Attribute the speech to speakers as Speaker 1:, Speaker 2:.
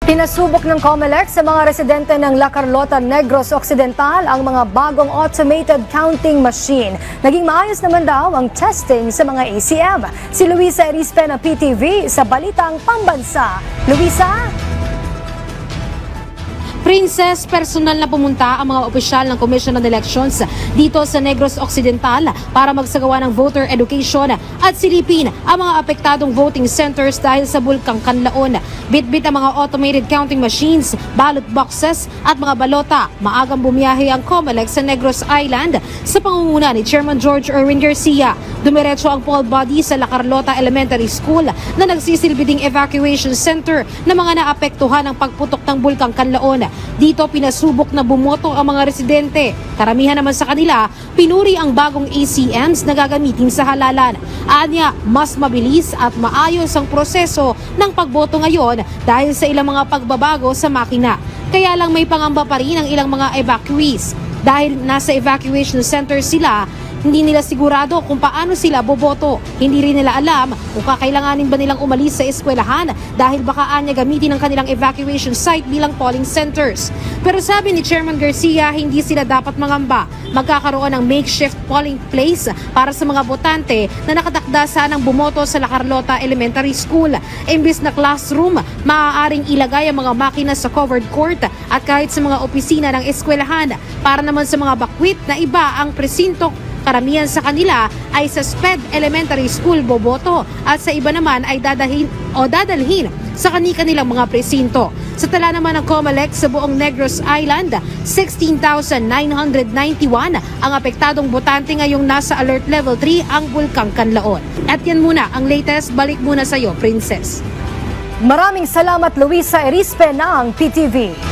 Speaker 1: Pinasubok ng COMELEC sa mga residente ng La Carlota, Negros Occidental ang mga bagong automated counting machine. Naging maayos naman daw ang testing sa mga ACM. Si Luisa Erispe ng PTV sa Balitang Pambansa. Luisa?
Speaker 2: Princess, personal na pumunta ang mga opisyal ng Commission on Elections dito sa Negros Occidental para magsagawa ng voter education at silipin ang mga apektadong voting centers dahil sa Bulkang Kanlaon. Bitbit ang mga automated counting machines, ballot boxes at mga balota. Maagang bumiyahe ang COMELEC sa Negros Island sa pangunguna ni Chairman George Erwin Garcia. Dumiretso ang poll body sa La Carlota Elementary School na nagsisilbi ding evacuation center ng mga naapektuhan ng pagputok ng Bulkang Kanlaon. Dito pinasubok na bumoto ang mga residente. Karamihan naman sa kanila, pinuri ang bagong ACMs na gagamitin sa halalan. Anya, mas mabilis at maayos ang proseso ng pagboto ngayon dahil sa ilang mga pagbabago sa makina. Kaya lang may pangamba pa rin ang ilang mga evacuees. Dahil nasa evacuation center sila, hindi nila sigurado kung paano sila boboto. Hindi rin nila alam kung kakailanganin ba nilang umalis sa eskwelahan dahil baka anya gamitin ang kanilang evacuation site bilang polling centers. Pero sabi ni Chairman Garcia, hindi sila dapat mangamba. Magkakaroon ng makeshift polling place para sa mga botante na nakatakda sanang bumoto sa La Carlota Elementary School. Imbis na classroom, maaaring ilagay ang mga makina sa covered court at kahit sa mga opisina ng eskwelahan. Para naman sa mga bakwit na iba ang presinto, karamihan sa kanila ay sa SPED Elementary School boboto at sa iba naman ay dadalhin sa kanilang mga presinto. Sa tala naman ng COMELEC sa buong Negros Island, 16,991 ang apektadong botante ngayong nasa Alert Level 3 ang Bulkang Kanlaon. At yan muna ang latest. Balik muna sa iyo, Princess.
Speaker 1: Maraming salamat, Luisa Erispe ng PTV.